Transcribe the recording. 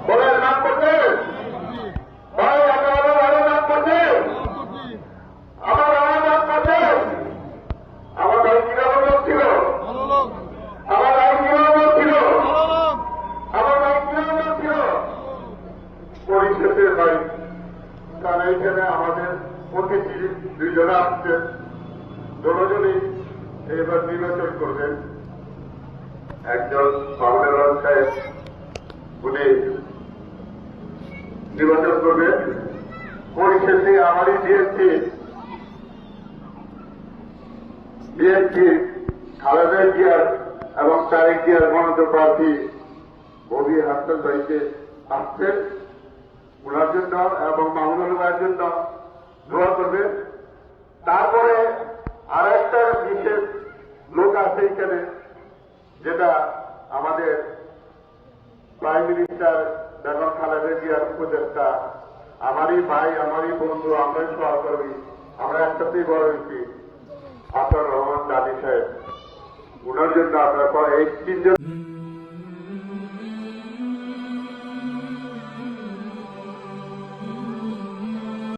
বলেন নাম করছে ভাই, আমার ভালো নাম করছে, আমার ভালো নাম করছে। আমার ভাই কিরকম লোক ছিল, আমার ভাই কিরকম লোক ছিল, আমার ভাই কিরকম লোক ছিল পরিষদের ভাই। কারণ এইখানে আমাদের অতিথি দুইজনে আসছে, দুজনেই এবার নির্বাচন করবেন। একজন মাহমুদুল সাহেব, উনি নির্বাচন করবেন। পরিশেষে আমারই বিএনপি খালেদা জিয়ার এবং তারেক জিয়ার মনোনীত প্রার্থী ববি হাসান ভাইকে আসছেন, ওনার জন্য এবং মাহমুদুল ভাইয়ের জন্য দোয়া করবে। তারপরে আর একটা বিশেষ লোক আছে এখানে, যেটা আমাদের প্রাইম মিনিস্টার বেগম খালেদা জিয়ার উপদেষ্টা, আমারই ভাই, আমারই বন্ধু, আমরাই সহকর্মী, আমরা একসাথেই বড় হয়েছি, আতাউর রহমান দাদি সাহেব। ওনার জন্য আপনার এই তিনজন